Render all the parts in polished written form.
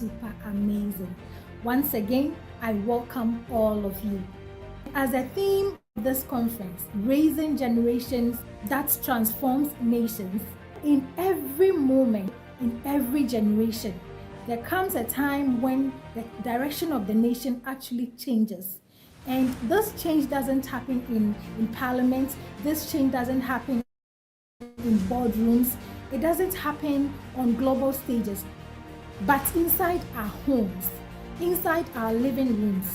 super amazing. Once again, I welcome all of you. As a theme of this conference, Raising Generations that Transforms Nations, in every moment, in every generation, there comes a time when the direction of the nation actually changes. And this change doesn't happen in parliament, this change doesn't happen in boardrooms, it doesn't happen on global stages, but inside our homes, inside our living rooms.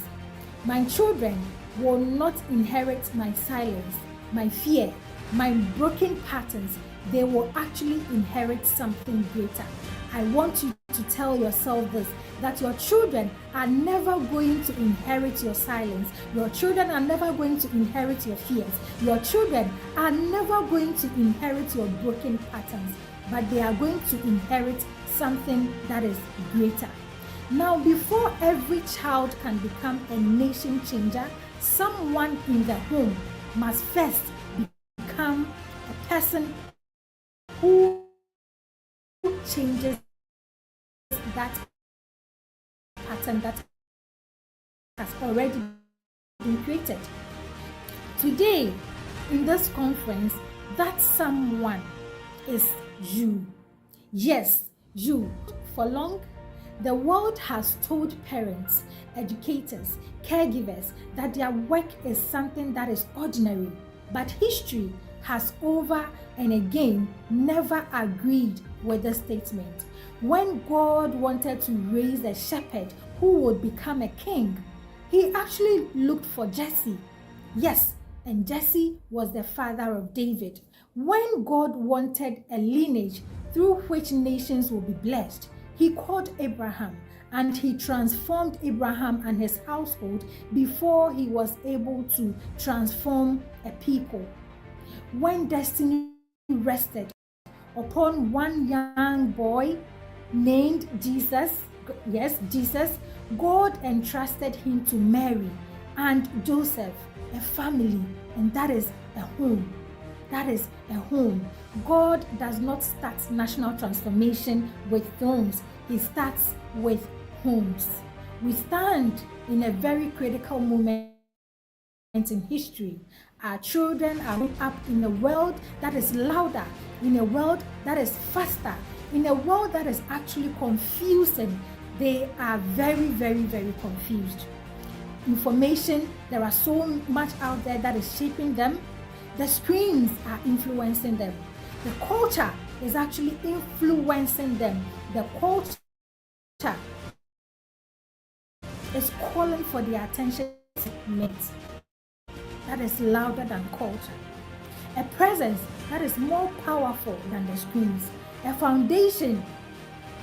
My children will not inherit my silence, my fear, my broken patterns. They will actually inherit something greater. I want you to tell yourself this, that your children are never going to inherit your silence. Your children are never going to inherit your fears. Your children are never going to inherit your broken patterns, but they are going to inherit something that is greater. Now, before every child can become a nation changer, someone in the home must first become a person who changes that pattern that has already been created. Today, in this conference, that someone is you. Yes, you. For long, the world has told parents, educators, caregivers that their work is something that is ordinary, but history has over and again never agreed with the statement. When God wanted to raise a shepherd who would become a king, he actually looked for Jesse. Yes, and Jesse was the father of David. When God wanted a lineage through which nations will be blessed, he called Abraham, and he transformed Abraham and his household before he was able to transform a people. When destiny rested upon one young boy named Jesus, yes, Jesus, God entrusted him to Mary and Joseph, a family, and that is a home. That is a home. God does not start national transformation with thrones. He starts with homes. We stand in a very critical moment in history. Our children are growing up in a world that is louder, in a world that is faster, in a world that is actually confusing. They are very, very, very confused. Information, there are so much out there that is shaping them. The screens are influencing them. The culture is actually influencing them. The culture is calling for the attention that is louder than culture. A presence that is more powerful than the screens. A foundation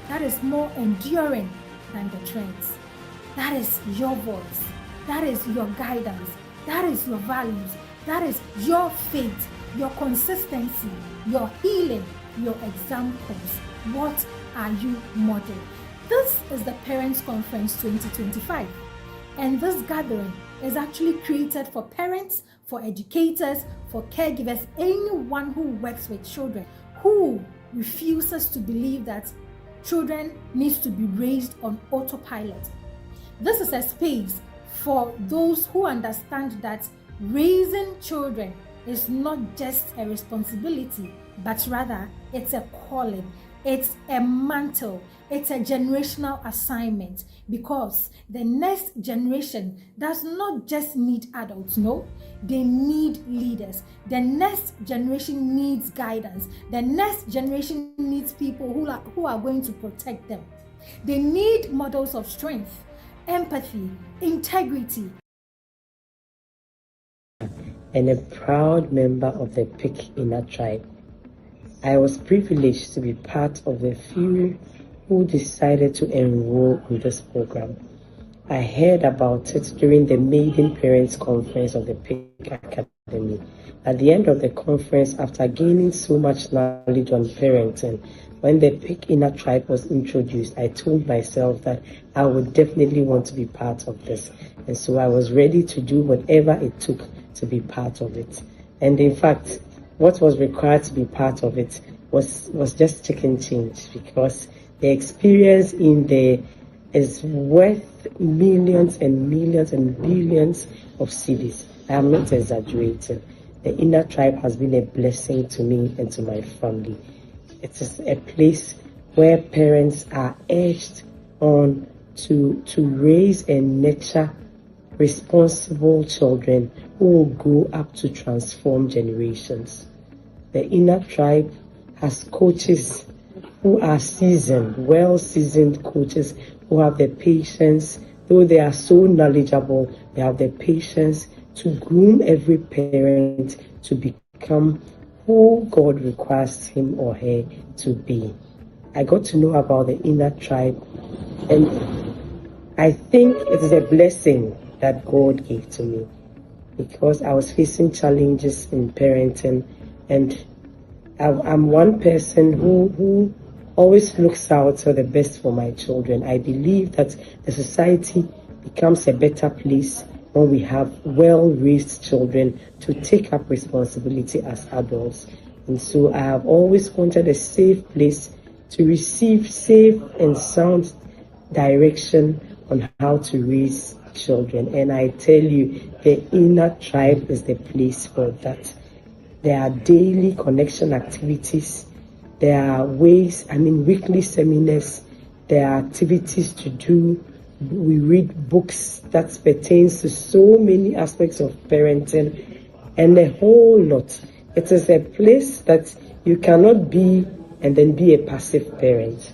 that is more enduring than the trends. That is your voice. That is your guidance. That is your values. That is your faith, your consistency, your healing, your examples. What are you modeling? This is the Parents Conference 2025. And this gathering is actually created for parents, for educators, for caregivers, anyone who works with children, who refuses to believe that children need to be raised on autopilot. This is a space for those who understand that raising children is not just a responsibility, but rather it's a calling, it's a mantle, it's a generational assignment, because the next generation does not just need adults, no, they need leaders. The next generation needs guidance. The next generation needs people who are going to protect them. They need models of strength, empathy, integrity, and a proud member of the Pik-Ina tribe. I was privileged to be part of the few who decided to enroll in this program. I heard about it during the Maiden Parents Conference of the Pik Academy. At the end of the conference, after gaining so much knowledge on parenting, when the Pik-Ina tribe was introduced, I told myself that I would definitely want to be part of this. And so I was ready to do whatever it took to be part of it. And in fact, what was required to be part of it was just chicken change, because the experience in the is worth millions and millions and billions of cedis. I am not exaggerating. The Inner Tribe has been a blessing to me and to my family. It is a place where parents are urged on to raise and nurture responsible children who will grow up to transform generations. The Inner Tribe has coaches who are seasoned, well-seasoned coaches who have the patience, though they are so knowledgeable, they have the patience to groom every parent to become who God requires him or her to be. I got to know about the Inner Tribe, and I think it is a blessing that God gave to me, because I was facing challenges in parenting, and I'm one person who always looks out for the best for my children. I believe that the society becomes a better place when we have well-raised children to take up responsibility as adults. And so I have always wanted a safe place to receive safe and sound direction on how to raise children. And I tell you, the Inner Tribe is the place for that. There are daily connection activities. There are weekly seminars. There are activities to do. We read books that pertains to so many aspects of parenting and a whole lot. It is a place that you cannot be and then be a passive parent.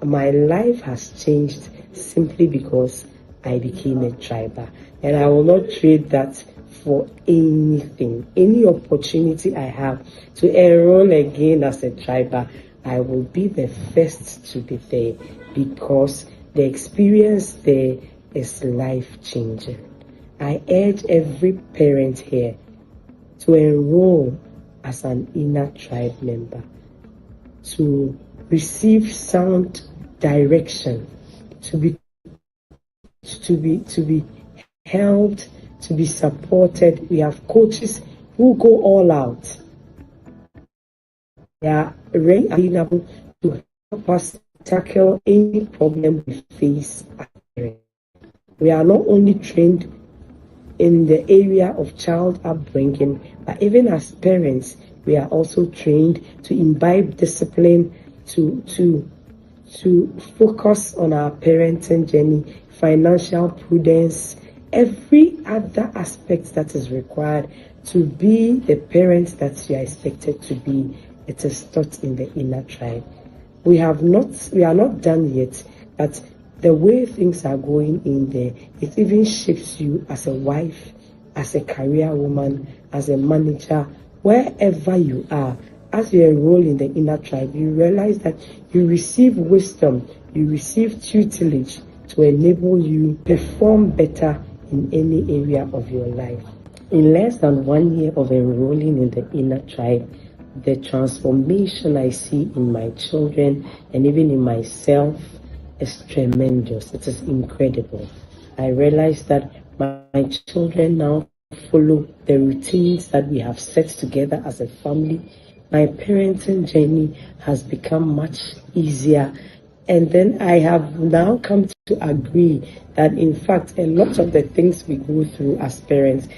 My life has changed simply because I became a triber, and I will not trade that for anything. Any opportunity I have to enroll again as a triber, I will be the first to be there, because the experience there is life-changing. I urge every parent here to enroll as an Inner Tribe member, to receive sound direction, to be helped, to be supported. We have coaches who go all out. They are ready available to help us tackle any problem we face as parents. We are not only trained in the area of child upbringing, but even as parents, we are also trained to imbibe discipline, to focus on our parenting journey, financial prudence, every other aspect that is required to be the parent that you are expected to be. It is taught in the Inner Tribe. We are not done yet, but the way things are going in there, it even shapes you as a wife, as a career woman, as a manager, wherever you are. As you enroll in the Inner Tribe, you realize that you receive wisdom, you receive tutelage to enable you perform better in any area of your life. In less than 1 year of enrolling in the Inner Tribe, the transformation I see in my children and even in myself is tremendous. It is incredible. I realize that my children now follow the routines that we have set together as a family. My parenting journey has become much easier. And then I have now come to agree that, in fact, a lot of the things we go through as parents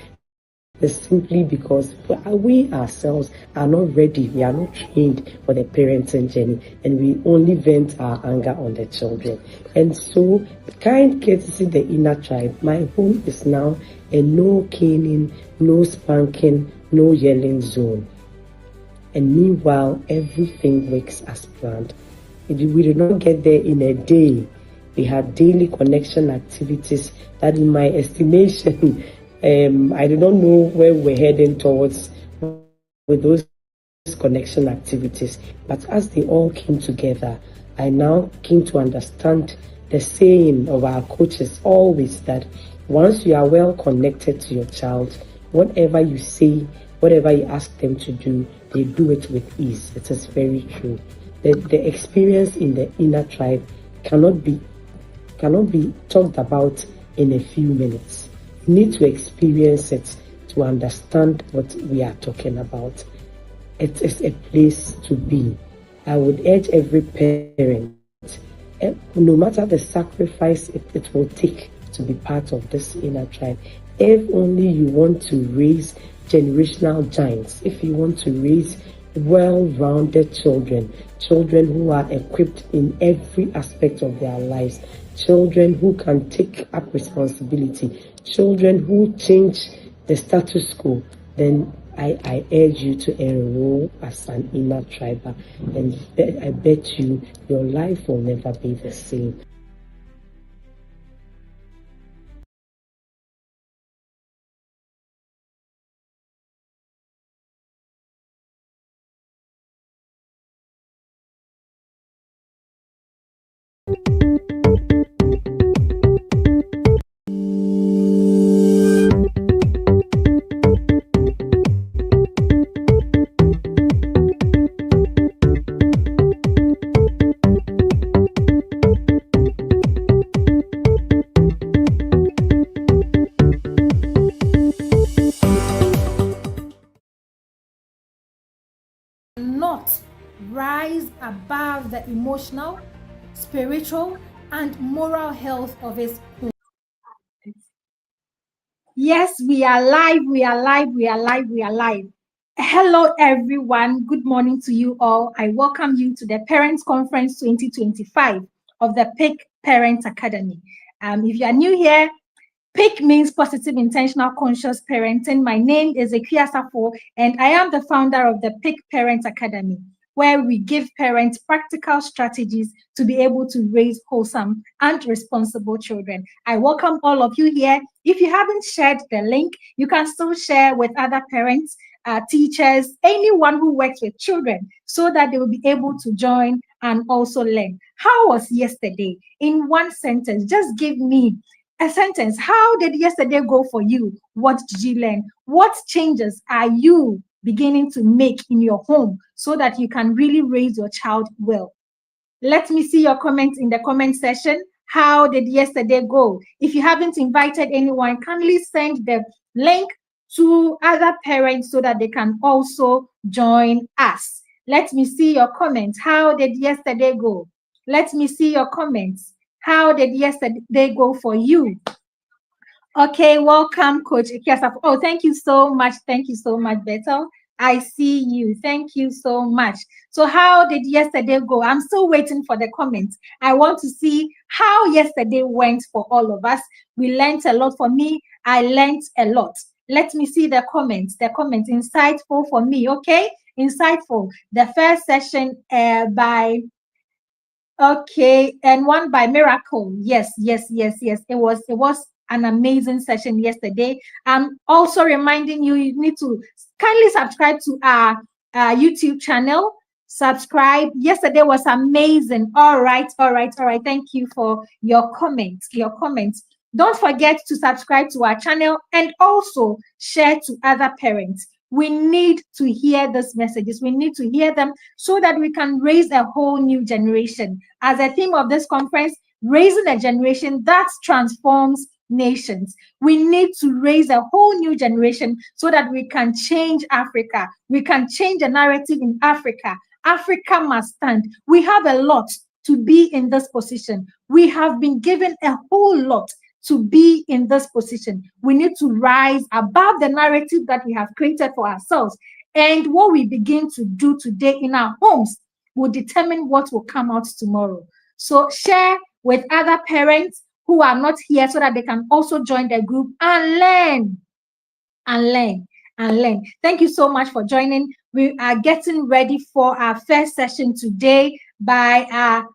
is simply because we ourselves are not ready. We are not trained for the parenting journey, and we only vent our anger on the children. And so, kind courtesy the Inner Tribe, my home is now a no caning, no spanking, no yelling zone. And meanwhile, everything works as planned. We did not get there in a day. We had daily connection activities that, in my estimation, I do not know where we're heading towards with those connection activities. But as they all came together, I now came to understand the saying of our coaches always, that once you are well connected to your child, whatever you say, whatever you ask them to do, they do it with ease. It is very true. The experience in the Inner Tribe cannot be talked about in a few minutes. You need to experience it to understand what we are talking about. It is a place to be. I would urge every parent, no matter the sacrifice it will take to be part of this inner tribe. If only you want to raise generational giants, if you want to raise well-rounded children who are equipped in every aspect of their lives, children who can take up responsibility, children who change the status quo, then I urge you to enroll as an inner triber, and I bet you your life will never be the same. Not rise above the emotional, spiritual, and moral health of his home. Yes, we are live, we are live, we are live, we are live. Hello, everyone. Good morning to you all. I welcome you to the Parents Conference 2025 of the PIC Parent Academy. If you are new here, PIC means Positive Intentional Conscious Parenting. My name is Ekia Safo, and I am the founder of the PIC Parent Academy, where we give parents practical strategies to be able to raise wholesome and responsible children. I welcome all of you here. If you haven't shared the link, you can still share with other parents, teachers, anyone who works with children, so that they will be able to join and also learn. How was yesterday? In one sentence, just give me a sentence. How did yesterday go for you? What did you learn? What changes are you beginning to make in your home so that you can really raise your child well? Let me see your comments in the comment section. How did yesterday go? If you haven't invited anyone, kindly send the link to other parents so that they can also join us. Let me see your comments. How did yesterday go? Let me see your comments. How did yesterday go for you? Okay, welcome, Coach Ikiasaf. Oh, thank you so much. Thank you so much, Bethel. I see you. Thank you so much. So how did yesterday go? I'm still waiting for the comments. I want to see how yesterday went for all of us. We learned a lot. For me, I learned a lot. Let me see the comments. The comments, insightful for me, okay? Insightful. The first session by... Okay, and one by Miracle. Yes. It was an amazing session yesterday. I'm also reminding you, you need to kindly subscribe to our YouTube channel. Subscribe. Yesterday was amazing. All right. Thank you for your comments. Don't forget to subscribe to our channel and also share to other parents. We need to hear these messages. We need to hear them so that we can raise a whole new generation. As a theme of this conference, raising a generation that transforms nations. We need to raise a whole new generation so that we can change Africa. We can change the narrative in Africa. Africa must stand. We have a lot to be in this position. We have been given a whole lot to be in this position. We need to rise above the narrative that we have created for ourselves. And what we begin to do today in our homes will determine what will come out tomorrow. So share with other parents who are not here so that they can also join the group and learn. Thank you so much for joining. We are getting ready for our first session today by our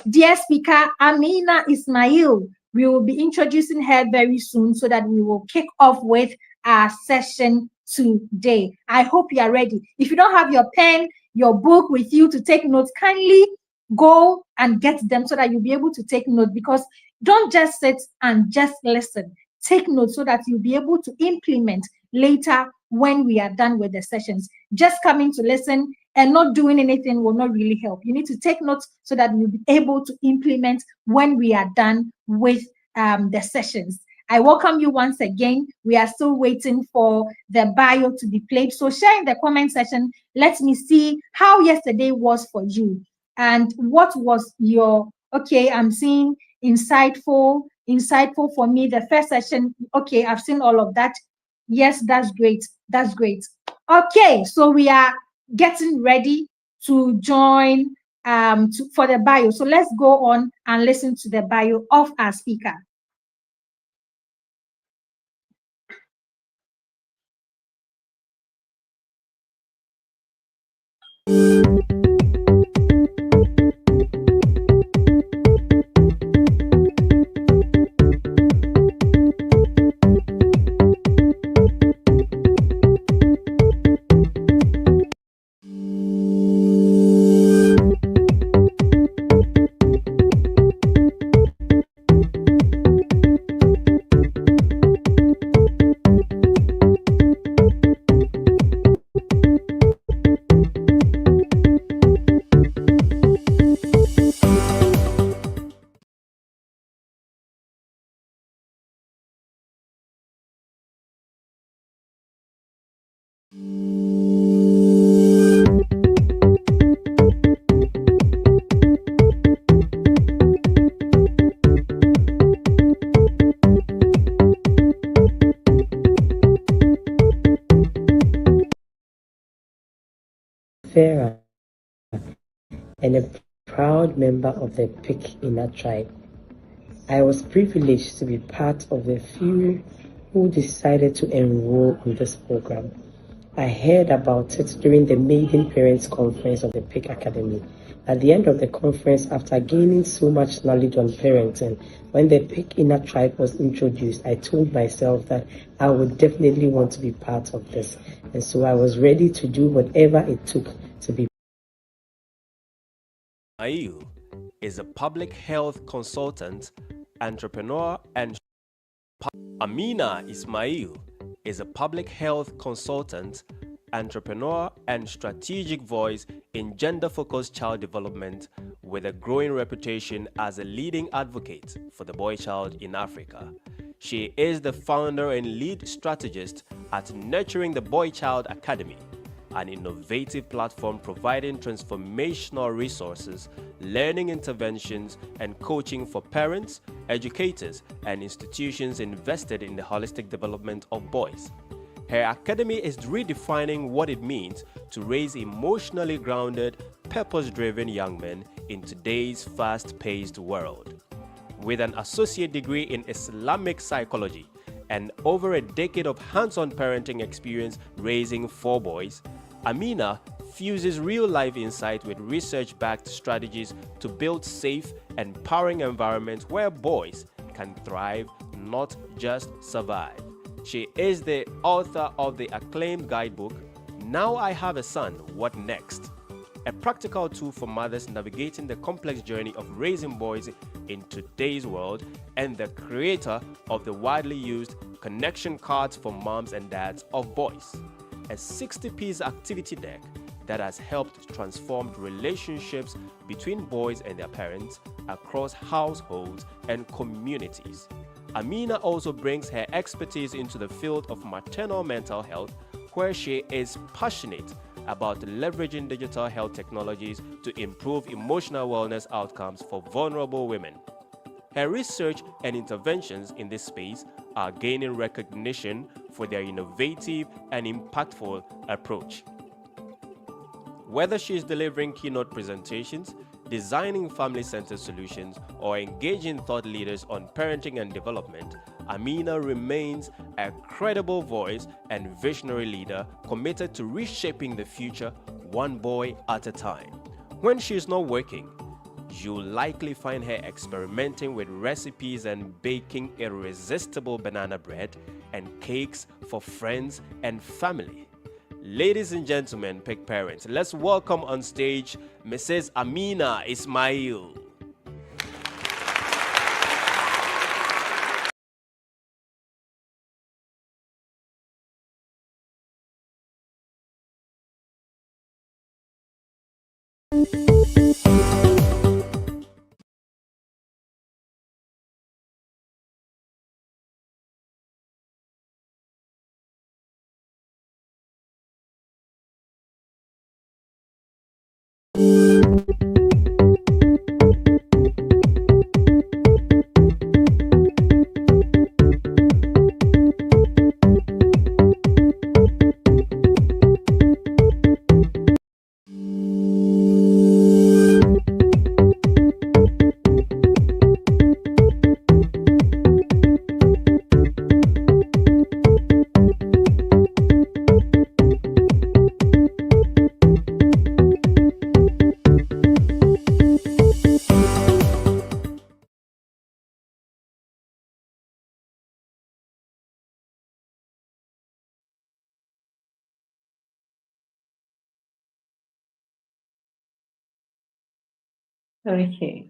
dear speaker, Amina Ismail. We will be introducing her very soon so that we will kick off with our session today. I hope you are ready. If you don't have your pen, your book with you to take notes, kindly go and get them so that you'll be able to take notes, because don't just sit and just listen. Take notes so that you'll be able to implement later when we are done with the sessions. Just coming to listen and not doing anything will not really help. You need to take notes so that you'll be able to implement when we are done with the sessions. I welcome you once again. We are still waiting for the bio to be played. So share in the comment section. Let me see how yesterday was for you and what was your Okay, I'm seeing insightful for me. The first session, okay, I've seen all of that. Yes, that's great. That's great. Okay, so we are getting ready to join for the bio. So let's go on and listen to the bio of our speaker. Farah, and a proud member of the Pik tribe. I was privileged to be part of the few who decided to enroll in this program. I heard about it during the Maiden Parents Conference of the Pik Academy. At the end of the conference, after gaining so much knowledge on parenting, when the Pik tribe was introduced, I told myself that I would definitely want to be part of this. And so I was ready to do whatever it took to be. Ismail is a public health consultant, entrepreneur, and Amina Ismail is a public health consultant, entrepreneur, and strategic voice in gender-focused child development with a growing reputation as a leading advocate for the boy child in Africa. She is the founder and lead strategist at Nurturing the Boy Child Academy, an innovative platform providing transformational resources, learning interventions, and coaching for parents, educators, and institutions invested in the holistic development of boys. Her academy is redefining what it means to raise emotionally grounded, purpose-driven young men in today's fast-paced world. With an associate degree in Islamic psychology and over a decade of hands-on parenting experience raising 4 boys, Amina fuses real-life insight with research-backed strategies to build safe, empowering environments where boys can thrive, not just survive. She is the author of the acclaimed guidebook, Now I Have a Son, What Next? A practical tool for mothers navigating the complex journey of raising boys in today's world, and the creator of the widely used connection cards for moms and dads of boys, a 60-piece activity deck that has helped transform relationships between boys and their parents across households and communities. Amina also brings her expertise into the field of maternal mental health, where she is passionate about leveraging digital health technologies to improve emotional wellness outcomes for vulnerable women. Her research and interventions in this space are gaining recognition for their innovative and impactful approach. Whether she is delivering keynote presentations, designing family-centered solutions, or engaging thought leaders on parenting and development, Amina remains a credible voice and visionary leader committed to reshaping the future one boy at a time. When she is not working, you'll likely find her experimenting with recipes and baking irresistible banana bread and cakes for friends and family. Ladies and gentlemen, Pik parents, let's welcome on stage Mrs. Amina Ismail. Okay.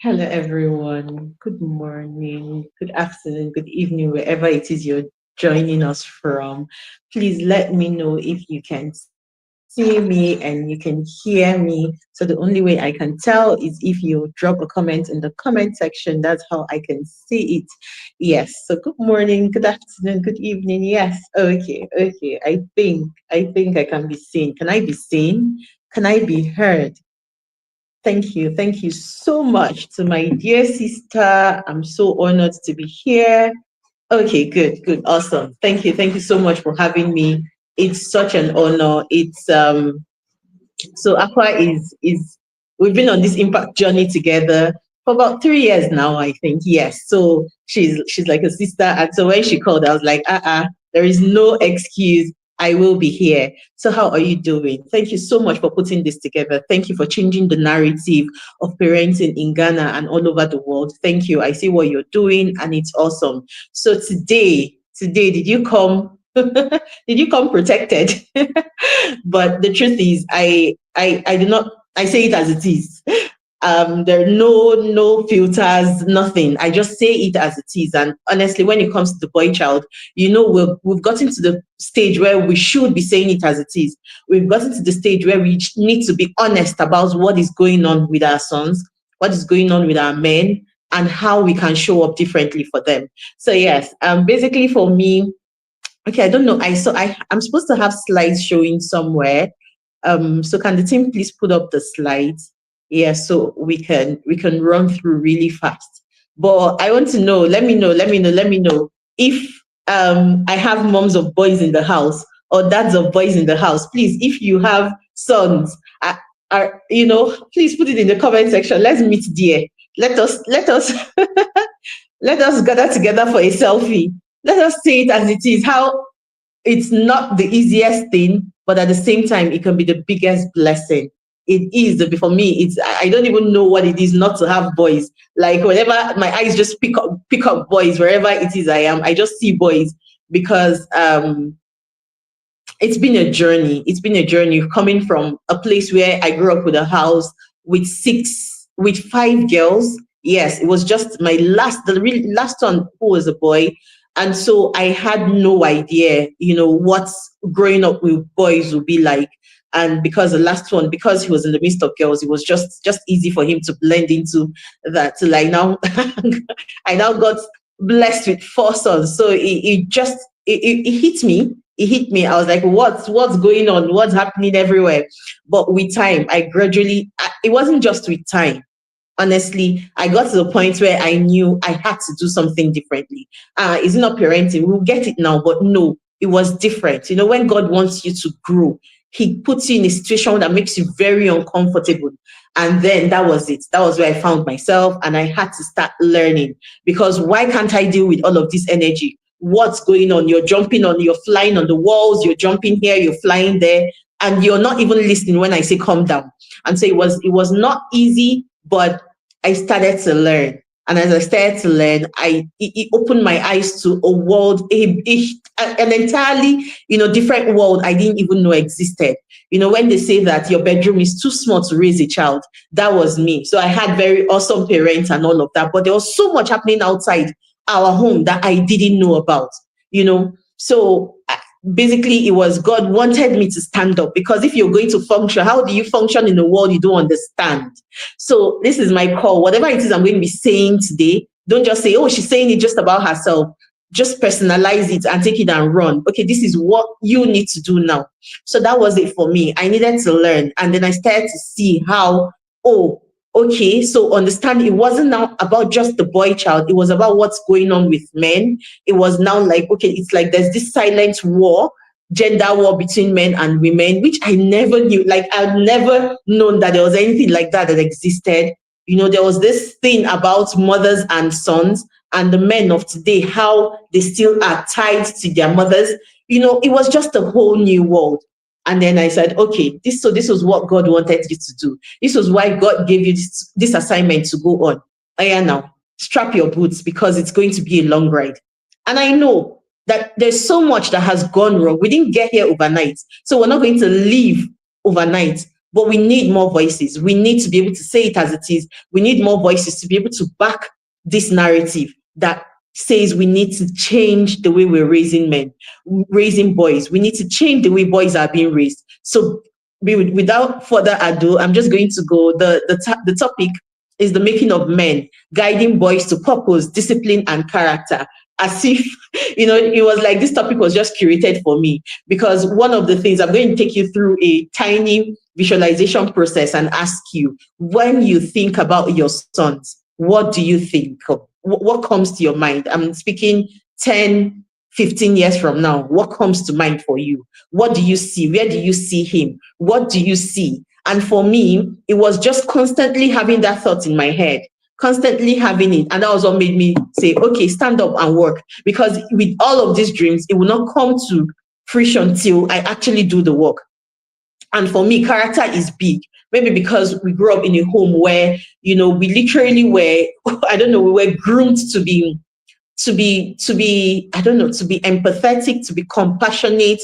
Hello, everyone. Good morning, good afternoon, good evening, wherever it is you're joining us from. Please let me know if you can see me and you can hear me. So the only way I can tell is if you drop a comment in the comment section. That's how I can see it. Yes. So good morning, good afternoon, good evening. Yes. Okay. Okay. I think I can be seen. Can I be seen? Can I be heard? Thank you. Thank you so much to my dear sister. I'm so honored to be here. Okay, good, good, awesome. Thank you. Thank you so much for having me. It's such an honor. It's so Aqua is we've been on this impact journey together for about 3 years now, I think. Yes. So she's like a sister. And so when she called, I was like, there is no excuse. I will be here. So how are you doing? Thank you so much for putting this together. Thank you for changing the narrative of parenting in Ghana and all over the world. Thank you. I see what you're doing and it's awesome. So today, did you come? Did you come protected? But the truth is, I do not. I say it as it is. There are no filters, nothing. I just say it as it is. And honestly, when it comes to the boy child, we've gotten to the stage where we should be saying it as it is. We've gotten to the stage where we need to be honest about what is going on with our sons, what is going on with our men, and how we can show up differently for them. So yes, basically for me, okay, I don't know. I'm supposed to have slides showing somewhere. So can the team please put up the slides? Yeah, so we can run through really fast. But I want to know, let me know if I have moms of boys in the house or dads of boys in the house. Please, if you have sons, please put it in the comment section. Let's meet there. Let us let us gather together for a selfie. Let us say it as it is. How it's not the easiest thing, but at the same time, it can be the biggest blessing. It is for me. I don't even know what it is not to have boys. Like whenever my eyes just pick up boys wherever it is I am, I just see boys because it's been a journey. It's been a journey coming from a place where I grew up with a house with 5 girls. Yes, it was just the really last one who was a boy. And so I had no idea, what growing up with boys would be like. And because the last one, because he was in the midst of girls, it was just easy for him to blend into that. So like now, I now got blessed with 4 sons. So it hit me. It hit me. I was like, what's going on? What's happening everywhere? But with time, it wasn't just with time. Honestly, I got to the point where I knew I had to do something differently. It's not parenting. We'll get it now, but no, it was different. When God wants you to grow, he puts you in a situation that makes you very uncomfortable. And then that was it. That was where I found myself and I had to start learning because why can't I deal with all of this energy? What's going on? You're flying on the walls, you're jumping here, you're flying there, and you're not even listening when I say calm down. And so it was not easy, but I started to learn. And as I started to learn, it opened my eyes to a world, an entirely, different world I didn't even know existed. When they say that your bedroom is too small to raise a child, that was me. So I had very awesome parents and all of that, but there was so much happening outside our home that I didn't know about, So basically it was God wanted me to stand up because if you're going to function, how do you function in a world you don't understand? So this is my call. Whatever it is I'm going to be saying today, don't just say, oh, she's saying it just about herself. Just personalize it and take it and run. Okay, this is what you need to do now. So that was it for me. I needed to learn. And then I started to see how, okay, so understand it wasn't now about just the boy child. It was about what's going on with men. It was now like, okay, it's like there's this silent war, gender war between men and women, which I never knew. Like I've never known that there was anything like that existed. There was this thing about mothers and sons and the men of today, how they still are tied to their mothers. It was just a whole new world. And then I said, okay, this was what God wanted you to do. This was why God gave you this assignment to go on. Now, strap your boots because it's going to be a long ride. And I know that there's so much that has gone wrong. We didn't get here overnight. So we're not going to leave overnight. but we need more voices. We need to be able to say it as it is. We need more voices to be able to back this narrative that says we need to change the way we're raising men, raising boys. We need to change the way boys are being raised. So without further ado, I'm just going to go. The topic is the making of men, guiding boys to purpose, discipline, and character. As if, it was like this topic was just curated for me, because one of the things I'm going to take you through a tiny visualization process and ask you, when you think about your sons, what do you think? What comes to your mind? I'm speaking 10, 15 years from now. What comes to mind for you? What do you see? Where do you see him? What do you see? And for me, it was just constantly having that thought in my head, constantly having it. And that was what made me say, okay, stand up and work. Because with all of these dreams, it will not come to fruition till I actually do the work. And for me, character is big. Maybe because we grew up in a home where, we literally were, we were groomed to be empathetic, to be compassionate,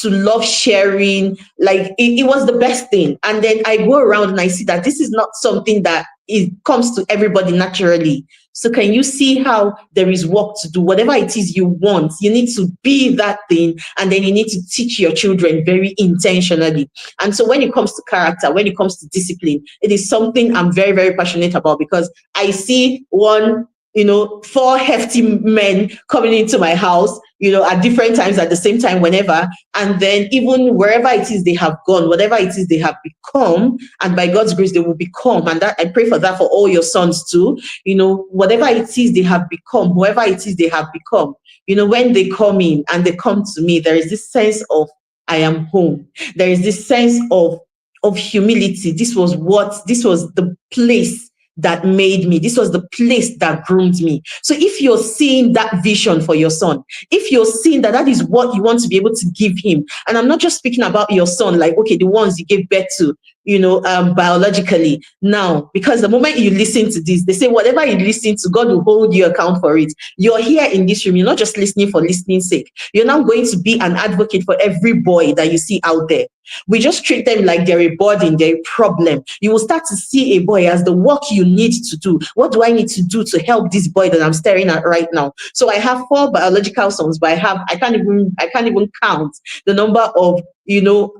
to love sharing. Like it was the best thing. And then I go around and I see that this is not something that it comes to everybody naturally. So can you see how there is work to do? Whatever it is you want, you need to be that thing, and then you need to teach your children very intentionally. And so when it comes to character, when it comes to discipline, it is something I'm very, very passionate about, because I see 4 hefty men coming into my house, at different times, at the same time, whenever. And then even wherever it is they have gone, whatever it is they have become, and by God's grace, they will become. And that I pray for that for all your sons too. Whatever it is they have become, whoever it is they have become, when they come in and they come to me, there is this sense of, I am home. There is this sense of humility. This was the place that made me. This was the place that groomed me. So if you're seeing that vision for your son, if you're seeing that is what you want to be able to give him, and I'm not just speaking about your son, like, okay, the ones you gave birth to, biologically now, because the moment you listen to this, they say whatever you listen to, God will hold you account for it. You're here in this room. You're not just listening for listening's sake. You're now going to be an advocate for every boy that you see out there. We just treat them like they're a burden, they're a problem. You will start to see a boy as the work you need to do. What do I need to do to help this boy that I'm staring at right now? So I have 4 biological sons, but I can't even count the number of,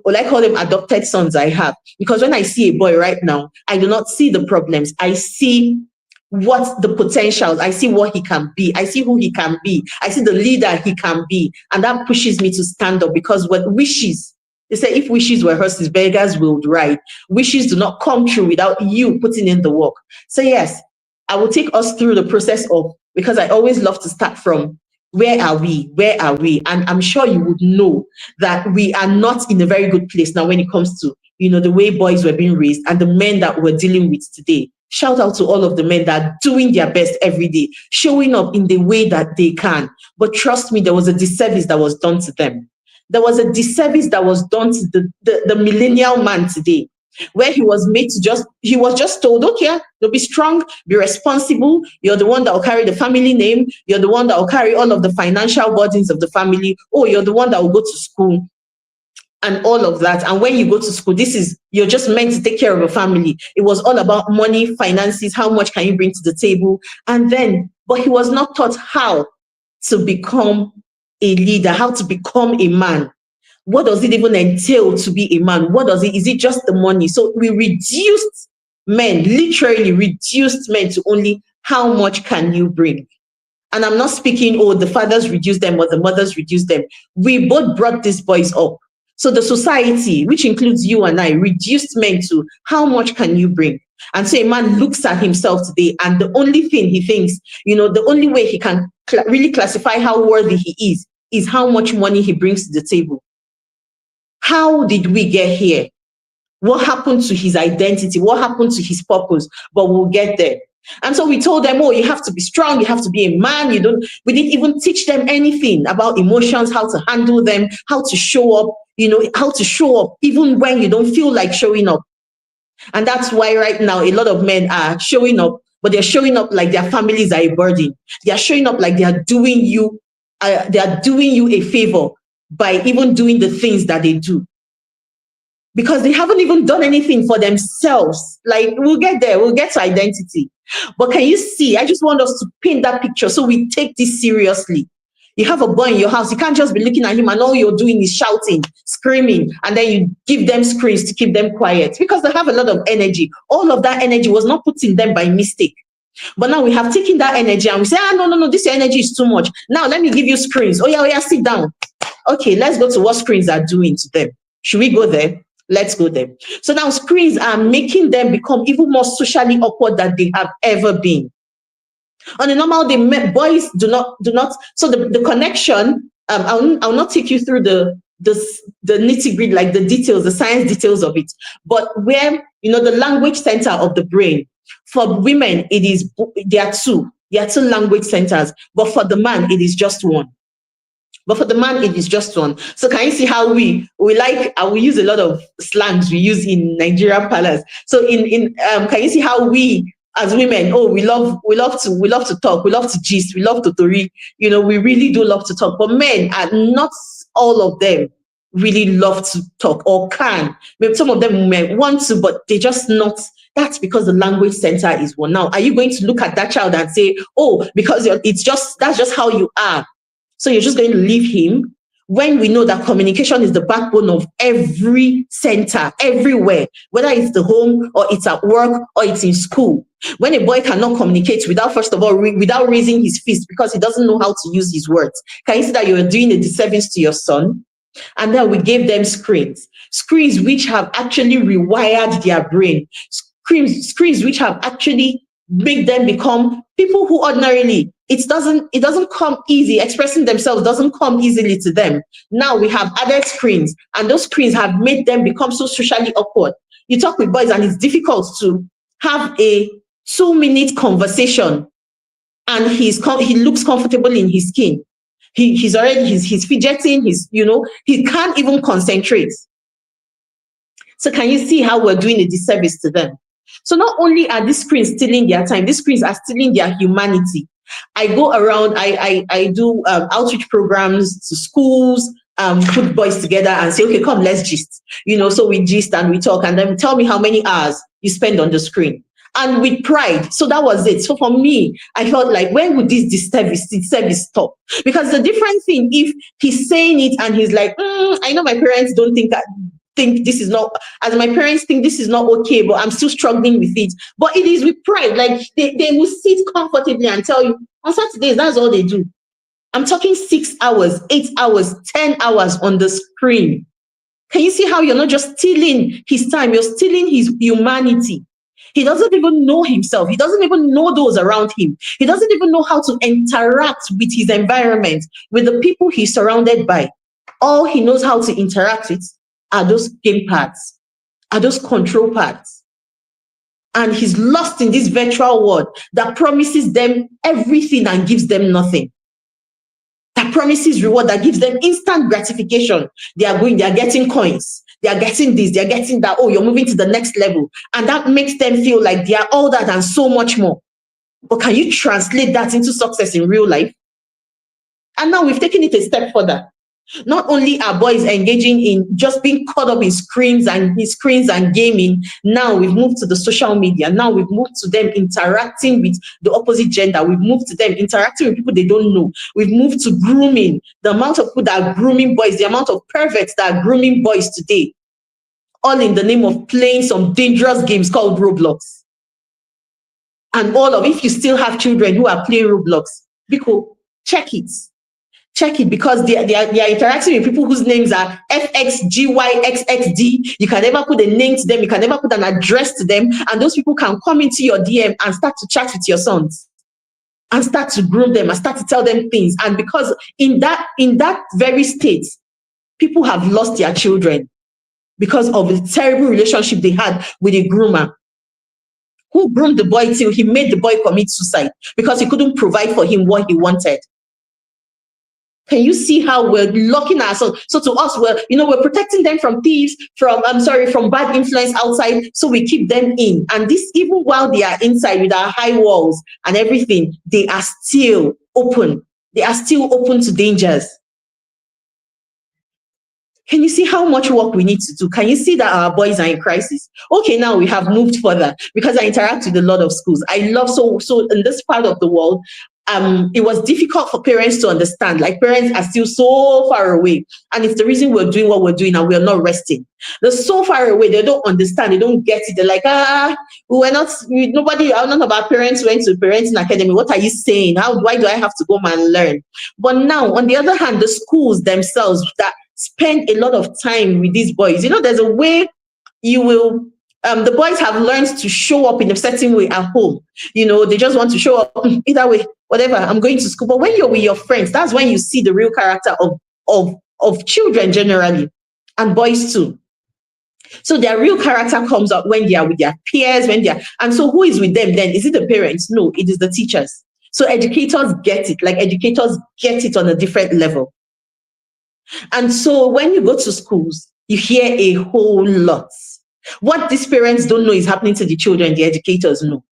what I call them adopted sons I have. Because when I see a boy right now, I do not see the problems. I see what the potential, I see what he can be. I see who he can be. I see the leader he can be. And that pushes me to stand up, because what wishes, they say if wishes were horses, beggars will ride. Wishes do not come true without you putting in the work. So yes, I will take us through the process of, because I always love to start from, where are we? Where are we? And I'm sure you would know that we are not in a very good place now when it comes to, the way boys were being raised and the men that we're dealing with today. Shout out to all of the men that are doing their best every day, showing up in the way that they can. But trust me, there was a disservice that was done to them. There was a disservice that was done to the millennial man today, where he was just told, okay, you'll be strong, be responsible. You're the one that will carry the family name. You're the one that will carry all of the financial burdens of the family. Oh, you're the one that will go to school and all of that. And when you go to school, you're just meant to take care of a family. It was all about money, finances, how much can you bring to the table? But he was not taught how to become a leader, how to become a man. What does it even entail to be a man? Is it just the money? So we reduced men, literally reduced men to only how much can you bring? And I'm not speaking, the fathers reduced them or the mothers reduced them. We both brought these boys up. So the society, which includes you and I, reduced men to how much can you bring? And so a man looks at himself today, and the only thing he thinks, the only way he can really classify how worthy he is how much money he brings to the table. How did we get here? What happened to his identity? What happened to his purpose? But we'll get there. And so we told them, you have to be strong. You have to be a man. We didn't even teach them anything about emotions, how to handle them, how to show up, how to show up even when you don't feel like showing up. And that's why right now, a lot of men are showing up, but they're showing up like their families are a burden. They are showing up like they are doing you a favor by even doing the things that they do. because they haven't even done anything for themselves. Like, we'll get there, we'll get to identity. But can you see, I just want us to paint that picture so we take this seriously. You have a boy in your house, you can't just be looking at him and all you're doing is shouting, screaming, and then you give them screens to keep them quiet because they have a lot of energy. All of that energy was not put in them by mistake. But now we have taken that energy and we say, no, this energy is too much. Now let me give you screens. Oh yeah, sit down. Okay, let's go to what screens are doing to them. Should we go there? Let's go there. So now screens are making them become even more socially awkward than they have ever been. On a normal day, boys do not. So the connection, I'll not take you through the nitty-gritty, like the details, the science details of it. But where, the language center of the brain, for women, there are two language centers, but for the man, it is just one. So can you see how we use a lot of slangs we use in Nigeria palace. So can you see how we as women, we love to talk, we love to gist, we love to tori, we really do love to talk. But men, are not all of them really love to talk or can. Maybe some of them may want to, but they just not. That's because the language center is one. Now, are you going to look at that child and say, because that's just how you are, so you're just going to leave him? When we know that communication is the backbone of every center, everywhere, whether it's the home or it's at work or it's in school. When a boy cannot communicate without, first of all, without raising his fist because he doesn't know how to use his words, can you see that you're doing a disservice to your son? And then we gave them screens which have actually rewired their brain, screens which have actually made them become people who ordinarily, it doesn't come easy. Expressing themselves doesn't come easily to them. Now we have added screens, and those screens have made them become so socially awkward. You talk with boys and it's difficult to have a 2-minute conversation and he looks comfortable in his skin. He's fidgeting, he can't even concentrate. So can you see how we're doing a disservice to them? So not only are these screens stealing their time, these screens are stealing their humanity. I go around, I do outreach programs to schools, put boys together and say, okay, come, let's gist. So we gist and we talk, and then tell me how many hours you spend on the screen. And with pride. So that was it. So for me, I felt like, when would this service stop? Because the different thing, if he's saying it and he's like, I know my parents don't think this is not, as my parents think this is not okay, but I'm still struggling with it. But it is with pride. Like they will sit comfortably and tell you, on Saturdays, that's all they do. I'm talking 6 hours, 8 hours, 10 hours on the screen. Can you see how you're not just stealing his time, you're stealing his humanity? He doesn't even know himself. He doesn't even know those around him. He doesn't even know how to interact with his environment, with the people he's surrounded by. All he knows how to interact with are those game pads, are those control pads. And he's lost in this virtual world that promises them everything and gives them nothing. That promises reward, that gives them instant gratification. They are getting coins. They are getting this, they are getting that. You're moving to the next level. And that makes them feel like they are all that and so much more. But can you translate that into success in real life? And now we've taken it a step further. Not only are boys engaging in just being caught up in screens and gaming, now we've moved to the social media. Now we've moved to them interacting with the opposite gender. We've moved to them interacting with people they don't know. We've moved to grooming. The amount of people that are grooming boys, the amount of perverts that are grooming boys today, all in the name of playing some dangerous games called Roblox. And if you still have children who are playing Roblox, because check it. Because they are interacting with people whose names are FXGYXXD. You can never put a name to them. You can never put an address to them. And those people can come into your DM and start to chat with your sons and start to groom them and start to tell them things. And because in that very state, people have lost their children because of the terrible relationship they had with a groomer who groomed the boy till he made the boy commit suicide because he couldn't provide for him what he wanted. Can you see how we're locking ourselves? So to us, we're protecting them from thieves, from bad influence outside. So we keep them in. And this, even while they are inside with our high walls and everything, they are still open. They are still open to dangers. Can you see how much work we need to do? Can you see that our boys are in crisis? Okay, now we have moved further because I interact with a lot of schools. I love so in this part of the world, it was difficult for parents to understand. Like parents are still so far away, and it's the reason we're doing what we're doing and we're not resting. They're so far away, they don't understand, they don't get it. They're like, none of our parents went to parenting academy. What are you saying? Why do I have to go and learn? But now, on the other hand, the schools themselves that spend a lot of time with these boys. There's a way you will, the boys have learned to show up in a certain way at home. They just want to show up either way, whatever, I'm going to school. But when you're with your friends, that's when you see the real character of children generally, and boys too. So their real character comes out when they are with their peers, and so who is with them then? Is it the parents? No, it is the teachers. So educators get it, educators get it on a different level. And so when you go to schools, you hear a whole lot. What these parents don't know is happening to the children, the educators know.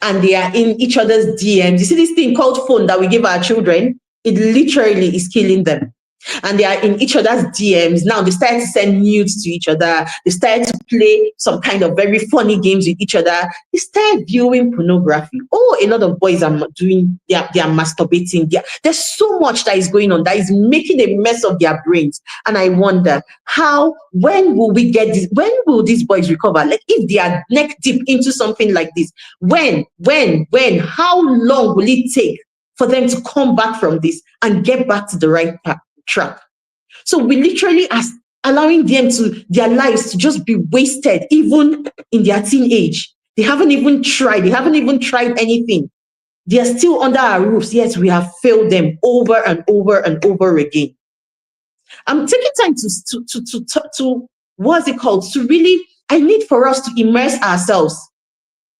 And they are in each other's DMs. You see this thing called phone that we give our children? It literally is killing them. And they are in each other's DMs. Now they started to send nudes to each other. They started to play some kind of very funny games with each other. They started viewing pornography. Oh, a lot of boys are doing, they are masturbating. There's so much that is going on that is making a mess of their brains. And I wonder when will we get this? When will these boys recover? Like if they are neck deep into something like this, when, how long will it take for them to come back from this and get back to the right track? So we literally are allowing their lives to just be wasted, even in their teenage. They haven't even tried anything. They are still under our roofs, yet we have failed them over and over and over again. I'm taking time to what's it called? To really, I need for us to immerse ourselves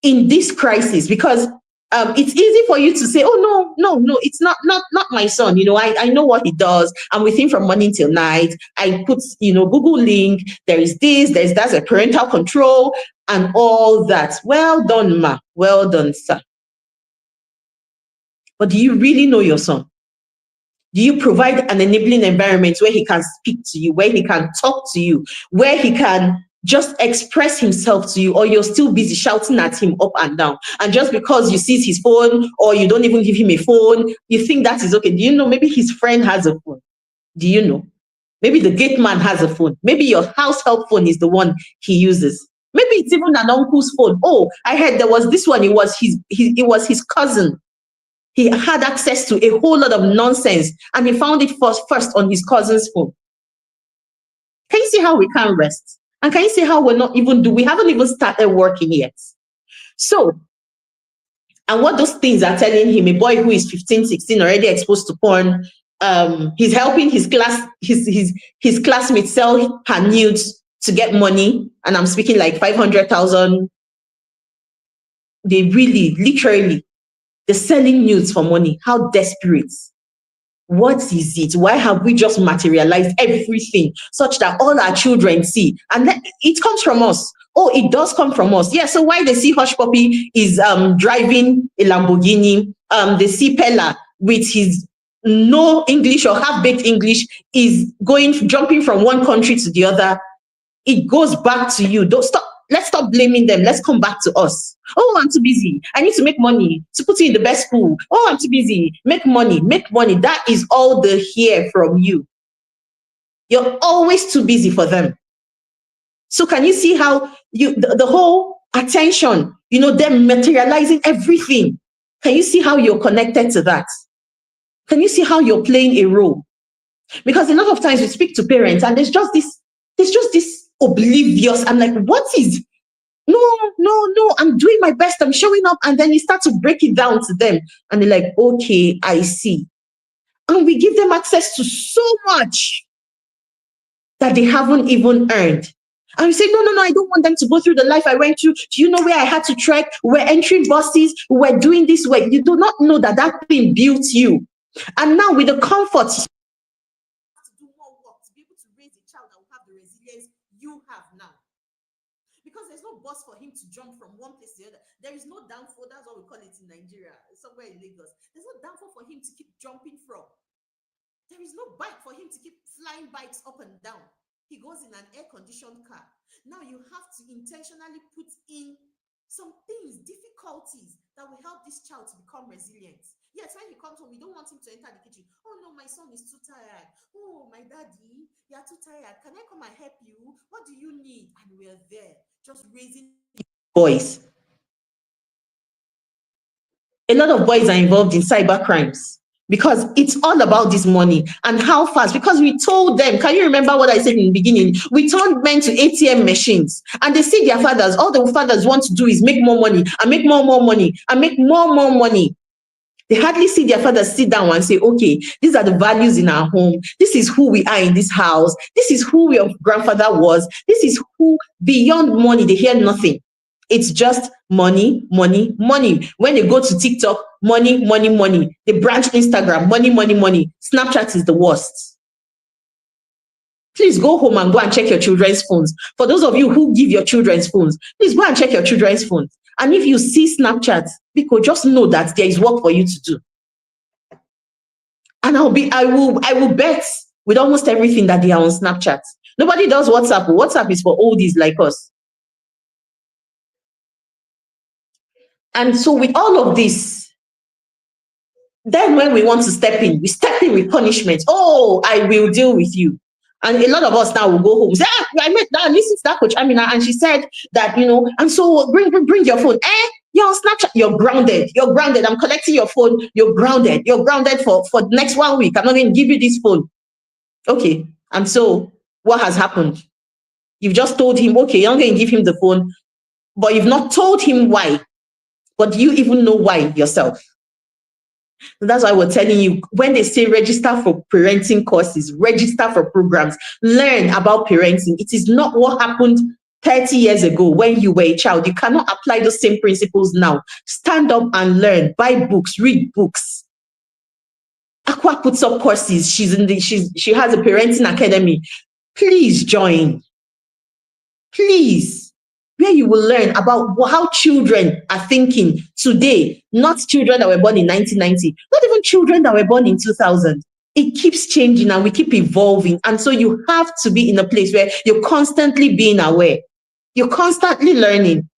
in this crisis, because it's easy for you to say, oh, no, it's not my son. I know what he does. I'm with him from morning till night. I put, Google link. There is this, there's that, a parental control and all that. Well done, ma. Well done, sir. But do you really know your son? Do you provide an enabling environment where he can speak to you, where he can talk to you, where he can just express himself to you, or you're still busy shouting at him up and down? And just because you seize his phone or you don't even give him a phone, you think that is okay. Do you know maybe his friend has a phone? Do you know? Maybe the gate man has a phone. Maybe your house help phone is the one he uses. Maybe it's even an uncle's phone. Oh, I heard there was this one. It was his cousin. He had access to a whole lot of nonsense, and he found it first on his cousin's phone. Can you see how we can't rest? And can you see how we haven't even started working yet? So, and what those things are telling him, a boy who is 15, 16, already exposed to porn, he's helping his classmates sell her nudes to get money. And I'm speaking like 500,000. They really, literally, they're selling nudes for money. How desperate. What is it? Why have we just materialized everything such that all our children see? And it comes from us. Oh, it does come from us. Yeah, so why they see Hush Puppy is driving a Lamborghini, they see Pella with his no English or half-baked English is jumping from one country to the other. It goes back to you. Let's stop blaming them. Let's come back to us. Oh, I'm too busy. I need to make money to put you in the best school. Oh, I'm too busy. Make money. That is all they hear from you. You're always too busy for them. So can you see how the whole attention, them materializing everything. Can you see how you're connected to that? Can you see how you're playing a role? Because a lot of times we speak to parents and there's just this oblivious. I'm like, what is? No, I'm doing my best. I'm showing up. And then you start to break it down to them. And they're like, okay, I see. And we give them access to so much that they haven't even earned. And we say, no, I don't want them to go through the life I went through. Do you know where I had to trek? We're entering buses. We're doing this way. You do not know that thing built you. And now with the comfort, to do more work to be able to raise a child that will have the resilience you have now. Because there's no bus for him to jump from one place to the other. There is no downfall. That's what we call it in Nigeria, somewhere in Lagos. There's no downfall for him to keep jumping from. There is no bike for him to keep flying bikes up and down. He goes in an air-conditioned car. Now you have to intentionally put in some things, difficulties that will help this child to become resilient. Yes, when he comes home, we don't want him to enter the kitchen. Oh no, my son is too tired. Oh, my daddy, you're too tired. Can I come and help you? What do you need? And we're there, just raising boys. A lot of boys are involved in cyber crimes because it's all about this money and how fast. Because we told them, can you remember what I said in the beginning? We turned men to ATM machines, and they see their fathers. All the fathers want to do is make more money and make more money and make more money. They hardly see their fathers sit down and say, okay, these are the values in our home. This is who we are in this house. This is who your grandfather was. This is who, beyond money, they hear nothing. It's just money, money, money. When they go to TikTok, money, money, money. They branch Instagram, money, money, money. Snapchat is the worst. Please go home and go and check your children's phones. For those of you who give your children's phones, please go and check your children's phones. And if you see Snapchat, because just know that there is work for you to do. And I will bet with almost everything that they are on Snapchat. Nobody does WhatsApp. WhatsApp is for oldies like us. And so with all of this, then when we want to step in, we step in with punishment. Oh, I will deal with you. And a lot of us now will go home. Say, I met that, listen to that coach Amina, and she said that, and so bring your phone. You're on Snapchat, you're grounded. You're grounded. I'm collecting your phone. You're grounded. You're grounded for the next 1 week. I'm not going to give you this phone. Okay. And so what has happened? You've just told him, okay, you're not going to give him the phone, but you've not told him why. But do you even know why yourself? That's why we're telling you, when they say register for parenting courses, register for programs, learn about parenting. It is not what happened 30 years ago when you were a child. You cannot apply those same principles now. Stand up and learn, buy books, read books. Aqua puts up courses. She has a parenting academy. Please join. Please. Where you will learn about how children are thinking today, not children that were born in 1990, not even children that were born in 2000. It keeps changing and we keep evolving. And so you have to be in a place where you're constantly being aware. You're constantly learning.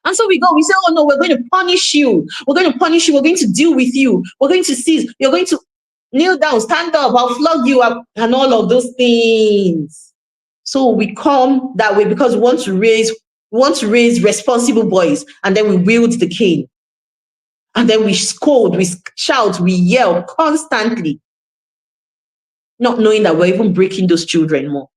And so we say, oh no, we're going to punish you. We're going to punish you. We're going to deal with you. We're going to seize. You're going to kneel down, stand up, I'll flog you up, and all of those things. So we come that way because we want to raise responsible boys, and then we wield the cane. And then we scold, we shout, we yell constantly, not knowing that we're even breaking those children more.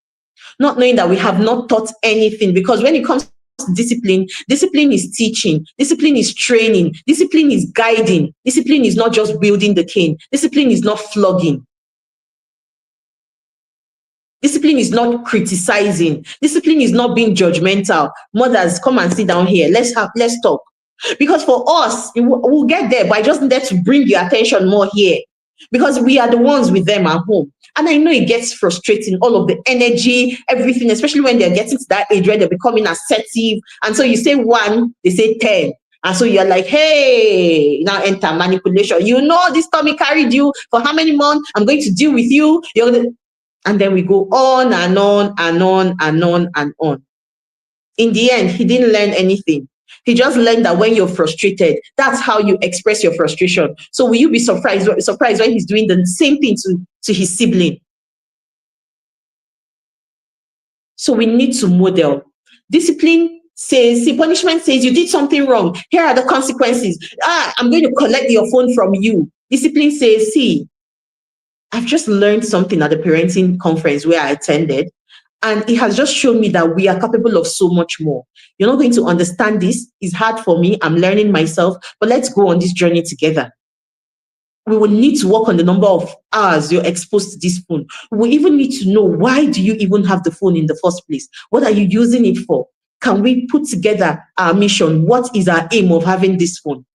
Not knowing that we have not taught anything, because when it comes to discipline, discipline is teaching, discipline is training, discipline is guiding, discipline is not just wielding the cane, discipline is not flogging. Discipline is not criticizing. Discipline is not being judgmental. Mothers, come and sit down here. Let's talk. Because for us, we'll get there, but I just need to bring your attention more here. Because we are the ones with them at home. And I know it gets frustrating, all of the energy, everything, especially when they're getting to that age where they're becoming assertive. And so you say 1, they say 10. And so you're like, hey, now enter manipulation. You know this tummy carried you for how many months? I'm going to deal with you. And then we go on and on and on and on and on. In the end, he didn't learn anything. He just learned that when you're frustrated, that's how you express your frustration. So will you be surprised when he's doing the same thing to his sibling? So we need to model. Discipline says, punishment says you did something wrong. Here are the consequences. I'm going to collect your phone from you. Discipline says, I've just learned something at the parenting conference where I attended, and it has just shown me that we are capable of so much more. You're not going to understand this. It's hard for me. I'm learning myself, but let's go on this journey together. We will need to work on the number of hours you're exposed to this phone. We even need to know, why do you even have the phone in the first place? What are you using it for? Can we put together our mission? What is our aim of having this phone?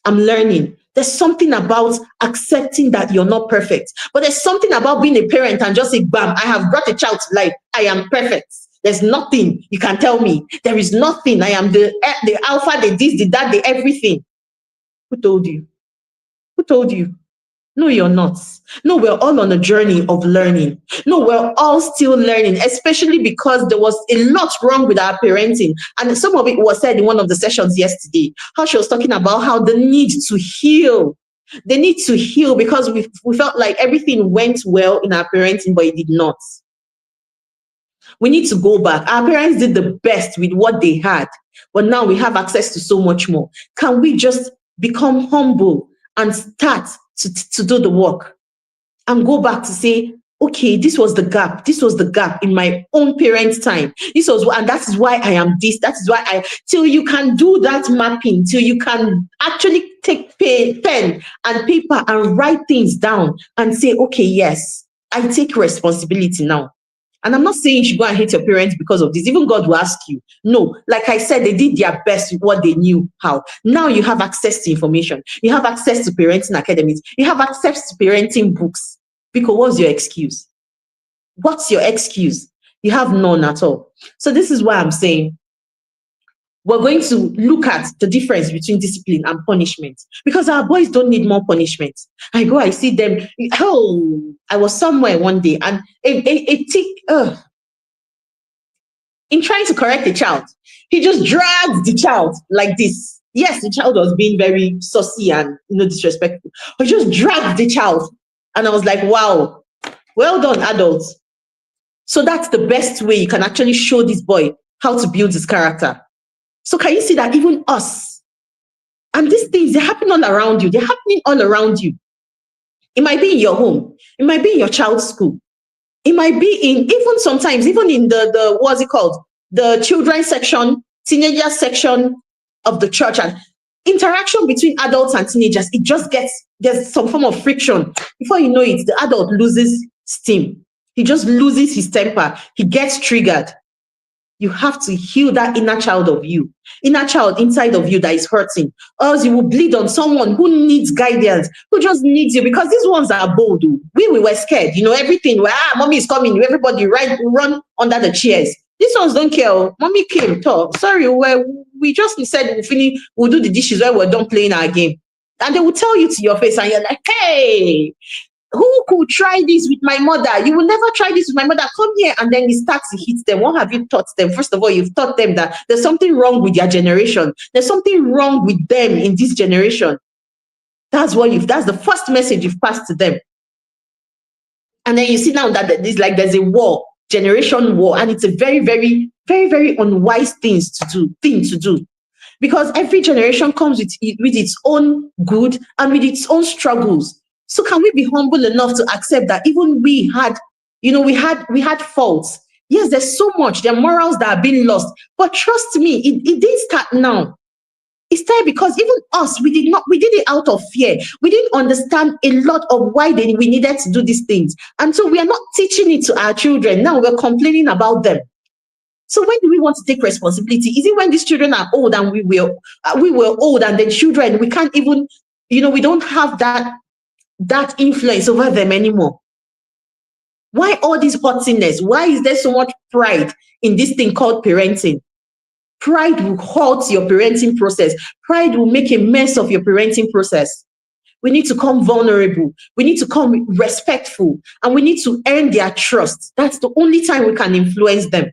I'm learning. There's something about accepting that you're not perfect. But there's something about being a parent and just say, bam, I have brought a child to life. I am perfect. There's nothing you can tell me. There is nothing. I am the alpha, the this, the that, the everything. Who told you? Who told you? No, you're not. No, we're all on a journey of learning. No, we're all still learning, especially because there was a lot wrong with our parenting. And some of it was said in one of the sessions yesterday, how she was talking about how the need to heal. They need to heal because we felt like everything went well in our parenting, but it did not. We need to go back. Our parents did the best with what they had, but now we have access to so much more. Can we just become humble and start to do the work and go back to say, okay, this was the gap. This was the gap in my own parents' time. This was, and that is why I am this. That is why till you can do that mapping, till you can actually take pen and paper and write things down and say, okay, yes, I take responsibility now. And I'm not saying you should go and hate your parents because of this. Even God will ask you. No, like I said, they did their best with what they knew how. Now you have access to information. You have access to parenting academies. You have access to parenting books. Because what's your excuse? What's your excuse? You have none at all. So this is why I'm saying we're going to look at the difference between discipline and punishment, because our boys don't need more punishment. I see them. Oh, I was somewhere one day and in trying to correct the child, he just dragged the child like this. Yes, the child was being very saucy and disrespectful, but just dragged the child. And I was like, wow, well done, adults. So that's the best way you can actually show this boy how to build his character. So can you see that even us, and these things, they're happening all around you. They're happening all around you. It might be in your home. It might be in your child's school. It might be in, even sometimes, even in the what's it called? The children's section, teenager section of the church. And interaction between adults and teenagers, it just there's some form of friction. Before you know it, the adult loses steam. He just loses his temper. He gets triggered. You have to heal that inner child of you, inner child inside of you that is hurting. Or else you will bleed on someone who needs guidance, who just needs you, because these ones are bold. We were scared, everything. Mommy is coming. Everybody run under the chairs. These ones don't care. Mommy came, talk. Sorry, we just said we'll do the dishes when we're done playing our game. And they will tell you to your face, and you're like, hey, who could try this with my mother? You will never try this with my mother. Come here. And then you start to hit them. What have you taught them? First of all, you've taught them that there's something wrong with their generation. There's something wrong with them in this generation. That's the first message you've passed to them. And then you see now that there's a war, generation war. And it's a very, very, very, very unwise thing to do. Because every generation comes with its own good and with its own struggles. So can we be humble enough to accept that even we had faults? Yes, there's so much. There are morals that are being lost. But trust me, it didn't start now. It started because even us, we did it out of fear. We didn't understand a lot of why we needed to do these things. And so we are not teaching it to our children. Now we're complaining about them. So when do we want to take responsibility? Is it when these children are old and we were old, and the children, we can't even, we don't have that influence over them anymore? Why all this haughtiness? Why is there so much pride in this thing called parenting? Pride will halt your parenting process. Pride will make a mess of your parenting process. We need to come vulnerable. We need to come respectful, and we need to earn their trust. That's the only time we can influence them.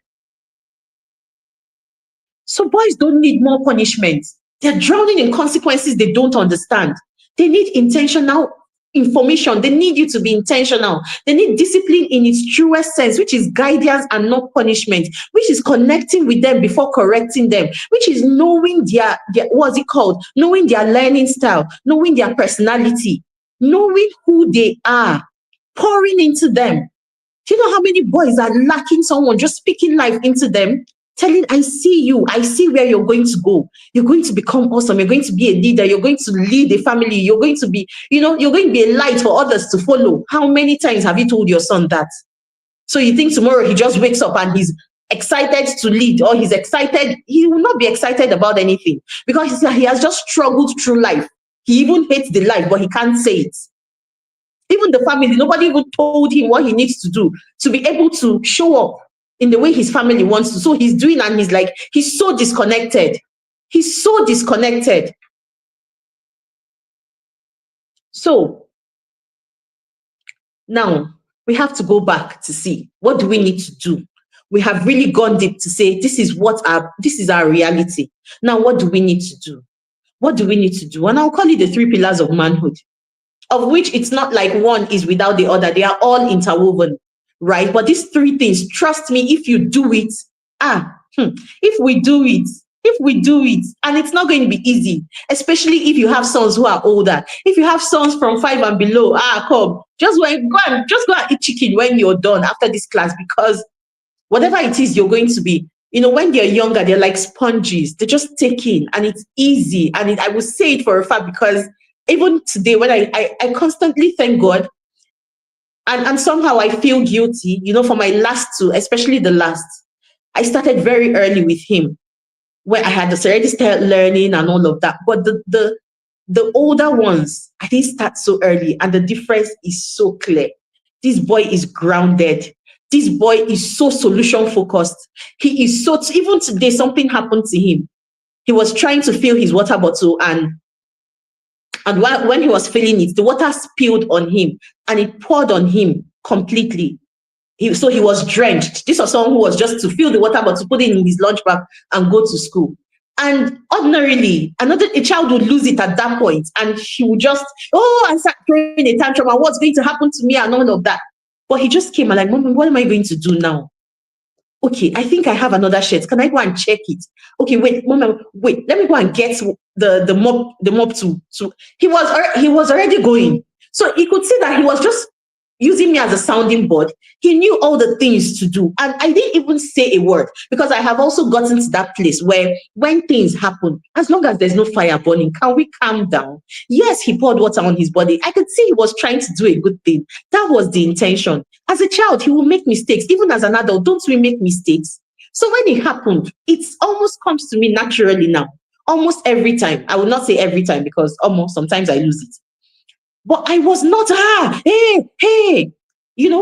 So boys don't need more punishment. They're drowning in consequences they don't understand. They need intentional information. They need you to be intentional. They need discipline in its truest sense, which is guidance and not punishment, which is connecting with them before correcting them, which is knowing their knowing their learning style, knowing their personality, knowing who they are, pouring into them. Do you know how many boys are lacking someone just speaking life into them? Telling, I see you, I see where you're going to go. You're going to become awesome. You're going to be a leader. You're going to lead a family. You're going to be, you're going to be a light for others to follow. How many times have you told your son that? So you think tomorrow he just wakes up and he's excited to lead, or he's excited? He will not be excited about anything because he has just struggled through life. He even hates the life, but he can't say it. Even the family, nobody even told him what he needs to do to be able to show up in the way his family wants to. So he's doing, and he's so disconnected. He's so disconnected. So Now, we have to go back to see, what do we need to do? We have really gone deep to say, this is our reality. Now, what do we need to do? What do we need to do? And I'll call it the 3 pillars of manhood, of which it's not like one is without the other. They are all interwoven, right? But these 3 things, trust me, if you do it, if we do it, and it's not going to be easy, especially if you have sons who are older. If you have sons from 5 and below, come, just go and eat chicken when you're done after this class, because whatever it is you're going to be, when they're younger, they're like sponges. They just take in, and it's easy. And I will say it for a fact, because even today, when I constantly thank God, and somehow I feel guilty, for my last 2, especially the last. I started very early with him, where I had already started learning and all of that. But the older ones, I didn't start so early, and the difference is so clear. This boy is grounded. This boy is so solution focused. He is so, even today, something happened to him. He was trying to fill his water bottle, and when he was filling it, the water spilled on him, and it poured on him completely. So he was drenched. This was someone who was just to fill the water bottle, put it in his lunch bag, and go to school. And ordinarily, a child would lose it at that point, and he would just, and start throwing a tantrum, and what's going to happen to me, and all of that. But he just came and like, Mom, what am I going to do now? Okay, I think I have another shirt. Can I go and check it? Okay, wait, Mom, wait. Let me go and get the mop to. He was already going, so he could see that he was just using me as a sounding board. He knew all the things to do, and I didn't even say a word, because I have also gotten to that place where when things happen, as long as there's no fire burning, can we calm down? Yes, he poured water on his body. I could see he was trying to do a good thing. That was the intention. As a child, he will make mistakes. Even as an adult, don't we make mistakes? So when it happened, it almost comes to me naturally now. Almost every time. I will not say every time, because almost sometimes I lose it. But I was not, hey,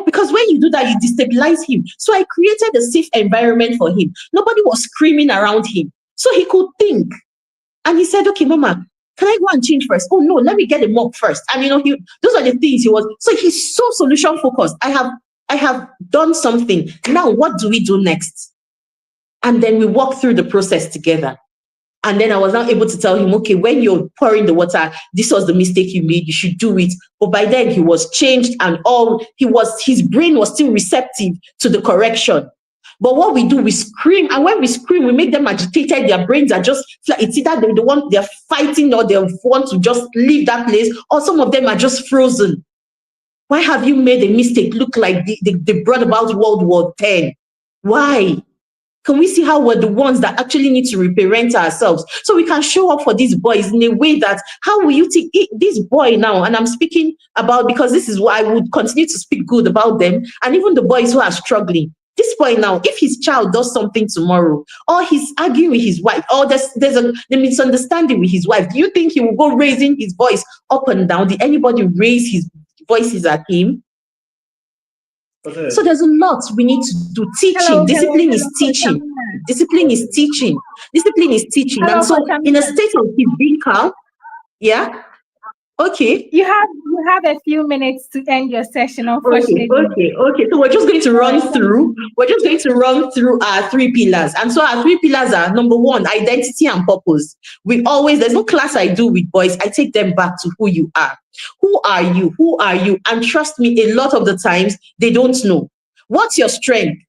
because when you do that, you destabilize him. So I created a safe environment for him. Nobody was screaming around him, so he could think. And he said, okay, Mama, can I go and change first? Oh no, let me get a mop first. And those are the things he was. So he's so solution focused. I have done something. Now what do we do next? And then we walk through the process together. And then I was now able to tell him, okay, when you're pouring the water, this was the mistake you made. You should do it. But by then he was changed, and his brain was still receptive to the correction. But what we do, we scream. And when we scream, we make them agitated. Their brains are just, it's either they're fighting, or they want to just leave that place, or some of them are just frozen. Why have you made a mistake look like they brought about World War X? Why? Can we see how we're the ones that actually need to reparent ourselves, so we can show up for these boys in a way that, how will you take this boy now? And I'm speaking about, because this is what I would continue to speak good about them, and even the boys who are struggling. This boy now, if his child does something tomorrow, or he's arguing with his wife, or there's a misunderstanding with his wife, do you think he will go raising his voice up and down? Did anybody raise his voices at him? Okay. So there's a lot we need to do. Teaching, discipline is teaching. Discipline is teaching. Discipline is teaching. And so in a state of his being calm, yeah. Okay. You have a few minutes to end your session, unfortunately. Okay. So we're just going to run through our 3 pillars. And so our 3 pillars are, number 1, identity and purpose. There's no class I do with boys. I take them back to who you are. Who are you? Who are you? And trust me, a lot of the times they don't know. What's your strength?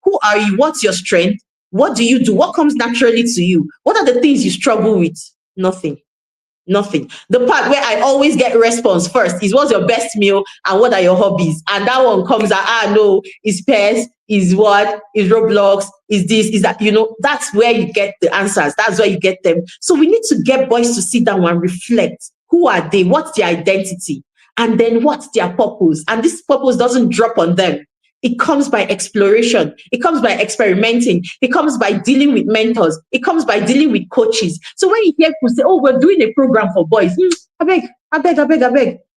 Who are you? What's your strength? What do you do? What comes naturally to you? What are the things you struggle with? Nothing. The part where I always get response first is, what's your best meal and what are your hobbies? And that one comes out, no, is PES, is what, is Roblox, is this, is that, that's where you get the answers. That's where you get them. So we need to get boys to sit down and reflect. Who are they? What's their identity? And then what's their purpose? And this purpose doesn't drop on them. It comes by exploration. It comes by experimenting. It comes by dealing with mentors. It comes by dealing with coaches. So when you hear people say, oh, we're doing a program for boys, I beg.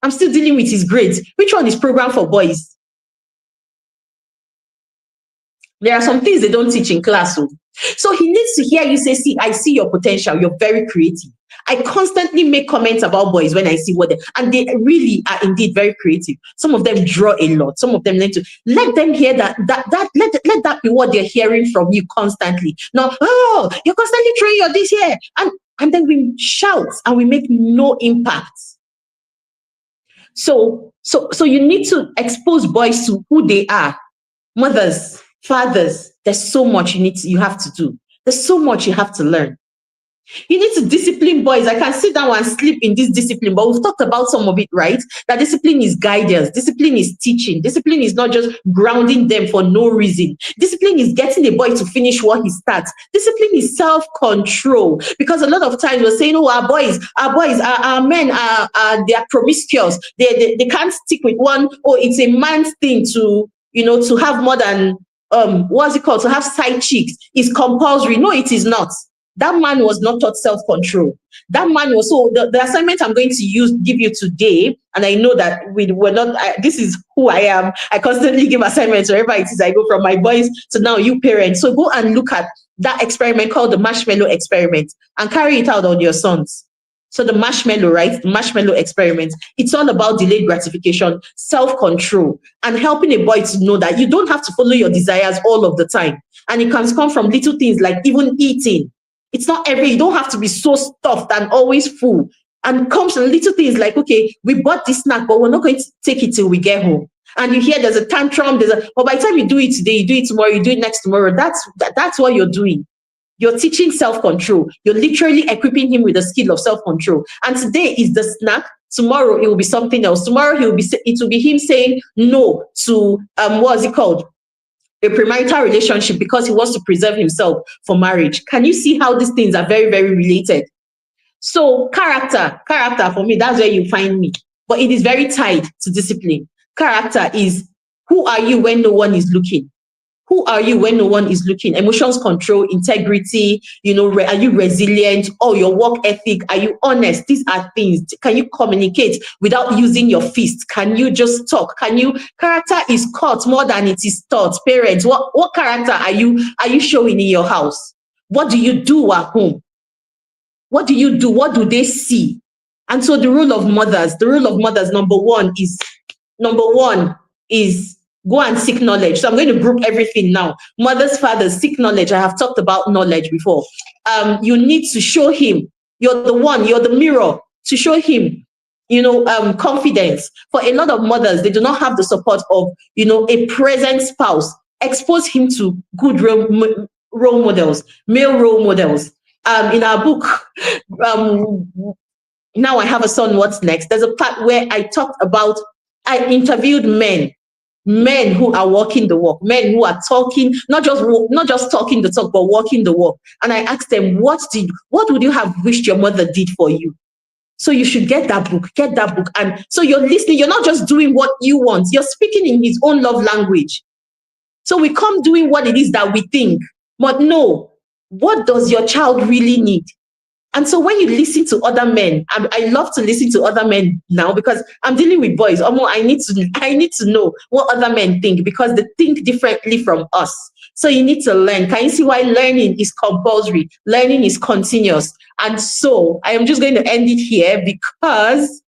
I'm still dealing with his grades. Which one is program for boys? There are some things they don't teach in class. So So he needs to hear you say, see, I see your potential. You're very creative. I constantly make comments about boys when I see what they, and they really are indeed very creative. Some of them draw a lot. Some of them learn to, let them hear let that be what they're hearing from you constantly. Now, oh, you're constantly throwing your this here. And then we shout and we make no impact. So you need to expose boys to who they are. Mothers, fathers, there's so much you have to do. There's so much you have to learn. You need to discipline boys. I can sit down and sleep in this discipline, but we've talked about some of it, right? That discipline is guidance. Discipline is teaching. Discipline is not just grounding them for no reason. Discipline is getting a boy to finish what he starts. Discipline is self-control, because a lot of times we're saying, oh, our men they are promiscuous. They can't stick with one. Oh, it's a man's thing to, to have more than, to have side chicks is compulsory. No, it is not. That man was not taught self-control. That man was, so the assignment I'm going to give you today, and I know that this is who I am. I constantly give assignments wherever it is I go, from my boys to now you parents. So go and look at that experiment called the marshmallow experiment and carry it out on your sons. So the marshmallow, right? The marshmallow experiment. It's all about delayed gratification, self-control, and helping a boy to know that you don't have to follow your desires all of the time. And it can come from little things like even eating. It's not you don't have to be so stuffed and always full. And it comes from little things like, okay, we bought this snack, but we're not going to take it till we get home. And you hear there's a tantrum, but by the time you do it today, you do it tomorrow, you do it next tomorrow. That's what you're doing. You're teaching self-control. You're literally equipping him with the skill of self-control. And today is the snack. Tomorrow it will be something else. Tomorrow it will be him saying no to a premarital relationship because he wants to preserve himself for marriage. Can you see how these things are very, very related? So character for me, that's where you find me. But it is very tied to discipline. Character is, who are you when no one is looking? Who are you when no one is looking? Emotions control, integrity, are you resilient? Oh, your work ethic, are you honest? These are things. Can you communicate without using your fist? Can you just talk? Character is caught more than it is taught. Parents, what character are you showing in your house? What do you do at home? What do you do? What do they see? And so the role of mothers, number one is go and seek knowledge. So I'm going to group everything now. Mothers, fathers, seek knowledge. I have talked about knowledge before. You need to show him. You're the mirror to show him, confidence. For a lot of mothers, they do not have the support of, a present spouse. Expose him to good role models, male role models. In our book, Now I Have a Son, What's Next? There's a part where I interviewed men who are walking the walk, men who are talking, not just talking the talk, but walking the walk. And I asked them, what would you have wished your mother did for you? So you should get that book. And so you're listening, you're not just doing what you want, you're speaking in his own love language. So we come doing what it is that we think, but no, what does your child really need? And so when you listen to other men, I love to listen to other men now because I'm dealing with boys. I need to know what other men think because they think differently from us. So you need to learn. Can you see why learning is compulsory? Learning is continuous. And so I am just going to end it here because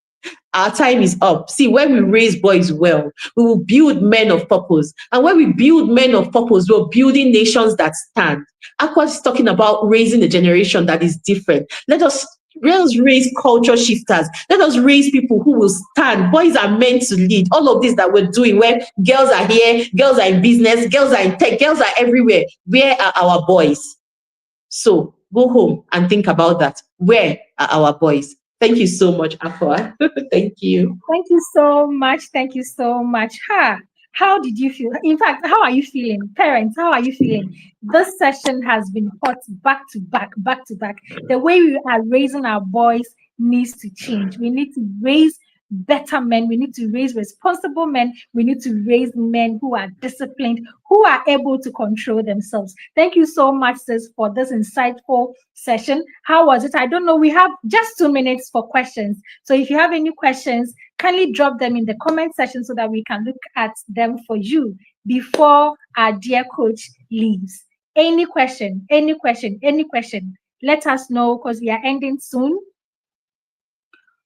our time is up. See, when we raise boys well, we will build men of purpose. And when we build men of purpose, we're building nations that stand. Aqua is talking about raising a generation that is different. Let us raise culture shifters. Let us raise people who will stand. Boys are meant to lead. All of this that we're doing, where girls are here, girls are in business, girls are in tech, girls are everywhere. Where are our boys? So go home and think about that. Where are our boys? Thank you so much, Aqua. Thank you. Thank you so much. Thank you so much. How did you feel? In fact, how are you feeling? Parents, how are you feeling? This session has been hot back to back. The way we are raising our boys needs to change. We need to raise better men. We need to raise responsible men. We need to raise men who are disciplined, who are able to control themselves. Thank you so much, sis, for this insightful session. How was it? I don't know. We have just 2 minutes for questions. So if you have any questions, kindly drop them in the comment section so that we can look at them for you before our dear coach leaves. Any question, any question, any question, let us know because we are ending soon.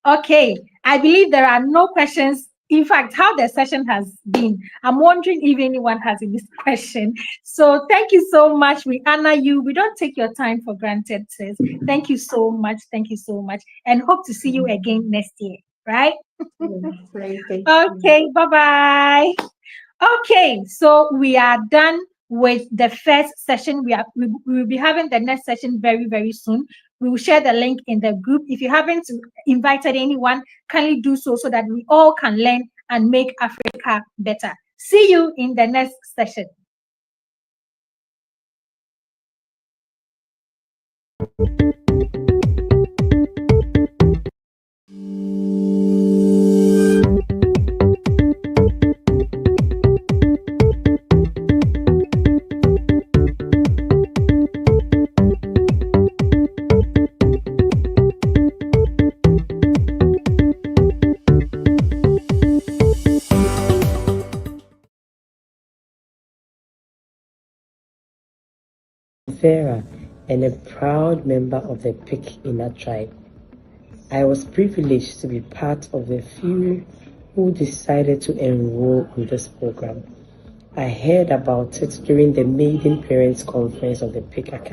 Okay, I believe there are no questions. In fact, how the session has been, I'm wondering if anyone has any question. So thank you so much. We honor you. We don't take your time for granted, sis. Thank you so much. Thank you so much. And hope to see you again next year, right? Okay, bye-bye. Okay, so we are done with the first session. We will be having the next session very, very soon. We will share the link in the group. If you haven't invited anyone, kindly do so that we all can learn and make Africa better. See you in the next session. Sarah, and a proud member of the Pik-Ina tribe. I was privileged to be part of the few who decided to enroll in this program. I heard about it during the Maiden Parents Conference of the Pik Academy.